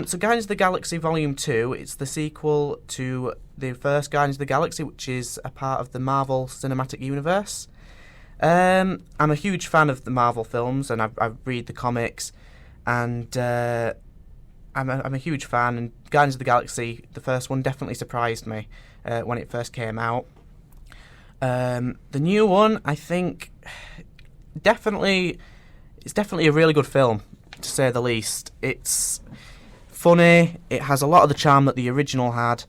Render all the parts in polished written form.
So Guardians of the Galaxy Volume 2, it's the sequel to the first Guardians of the Galaxy, which is a part of the Marvel Cinematic Universe. I'm a huge fan of the Marvel films, and I read the comics, and I'm a huge fan. And Guardians of the Galaxy, the first one, definitely surprised me when it first came out. The new one, I think, it's definitely a really good film, to say the least. It's funny. It has a lot of the charm that the original had,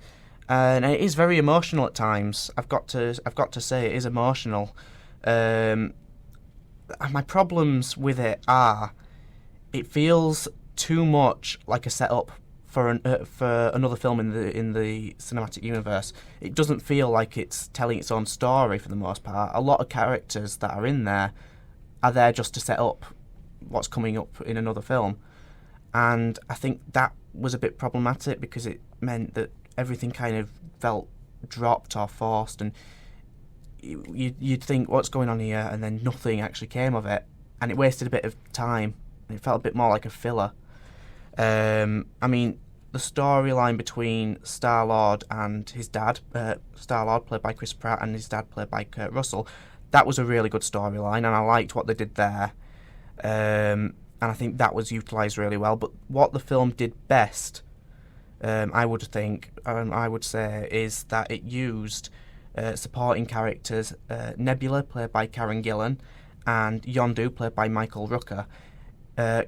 and it is very emotional at times. I've got to say it is emotional. My problems with it are, it feels too much like a setup for another film in the cinematic universe. It doesn't feel like it's telling its own story for the most part. A lot of characters that are in there are there just to set up what's coming up in another film. And I think that was a bit problematic because it meant that everything kind of felt dropped or forced, and you'd think, what's going on here, and then nothing actually came of it, and it wasted a bit of time. It felt a bit more like a filler. I mean, the storyline between Star-Lord and his dad, Star-Lord played by Chris Pratt and his dad played by Kurt Russell, that was a really good storyline, and I liked what they did there. And I think that was utilised really well. But what the film did best, I would say, is that it used supporting characters, Nebula, played by Karen Gillan, and Yondu, played by Michael Rooker.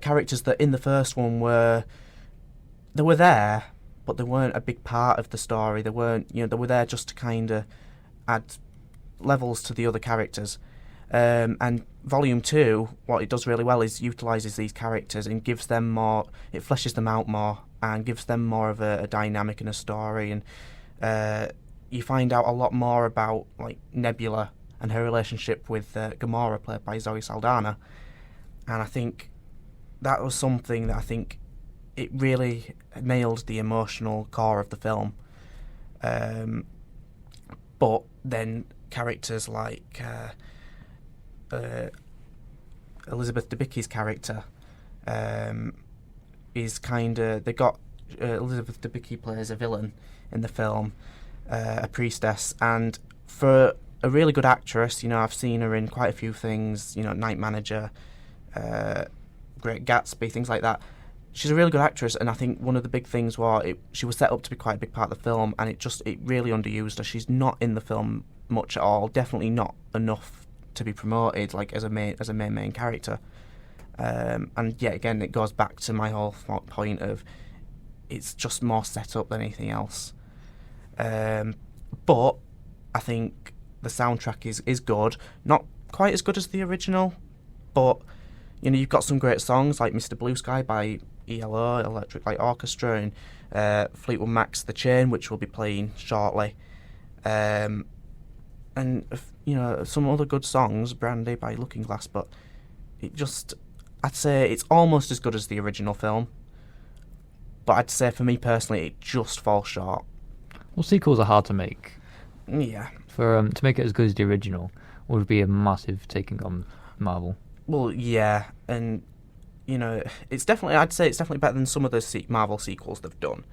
Characters that in the first one were there, but they weren't a big part of the story. They were there just to kind of add levels to the other characters. And Volume 2, what it does really well is utilises these characters and gives them more, it fleshes them out more and gives them more of a dynamic and a story, and you find out a lot more about like Nebula and her relationship with Gamora, played by Zoe Saldana. And I think that was something that I think it really nailed the emotional core of the film. But then characters like Elizabeth Debicki's character is kind of, they got Elizabeth Debicki plays a villain in the film, a priestess, and for a really good actress, I've seen her in quite a few things, Night Manager, Great Gatsby, things like that. She's a really good actress, and I think one of the big things was she was set up to be quite a big part of the film, and it really underused her. She's not in the film much at all, definitely not enough to be promoted like as a main character. And yet again, it goes back to my whole point of it's just more set up than anything else. But I think the soundtrack is good, not quite as good as the original, but you've got some great songs like Mr. Blue Sky by ELO, Electric Light Orchestra, and Fleetwood Mac's The Chain, which we'll be playing shortly. And some other good songs, Brandy by Looking Glass, but I'd say it's almost as good as the original film, but I'd say for me personally it just falls short. Well, sequels are hard to make. Yeah. To make it as good as the original would be a massive taking on Marvel. Well, yeah, and I'd say it's definitely better than some of the Marvel sequels they've done,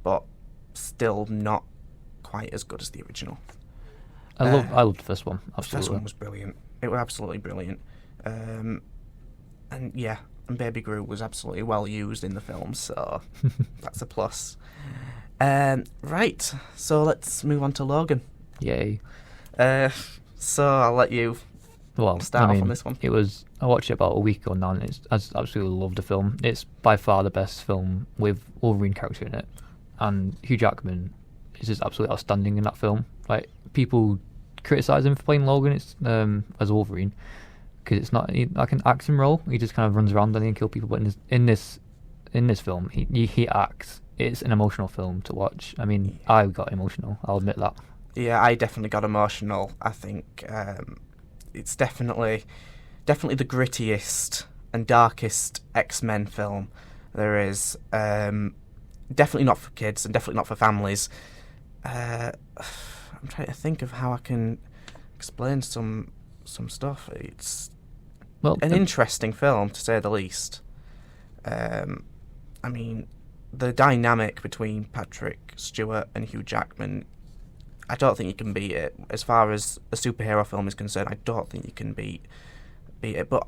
but still not quite as good as the original. I loved the first one. Absolutely. The first one was brilliant. It was absolutely brilliant. And Baby Groot was absolutely well used in the film, so that's a plus. Right, so let's move on to Logan. Yay. So I'll let you start off on this one. I watched it about a week ago now, and I absolutely loved the film. It's by far the best film with Wolverine character in it, and Hugh Jackman is just absolutely outstanding in that film. Like, people criticise him for playing Logan as Wolverine because it's not like an action role. He just kind of runs around and kill people. But in this film, he acts. It's an emotional film to watch. I mean, I got emotional. I'll admit that. Yeah, I definitely got emotional. I think it's definitely the grittiest and darkest X-Men film there is. Definitely not for kids and definitely not for families. I'm trying to think of how I can explain some stuff. It's an interesting film, to say the least. I mean, the dynamic between Patrick Stewart and Hugh Jackman, I don't think you can beat it. As far as a superhero film is concerned, I don't think you can beat it. But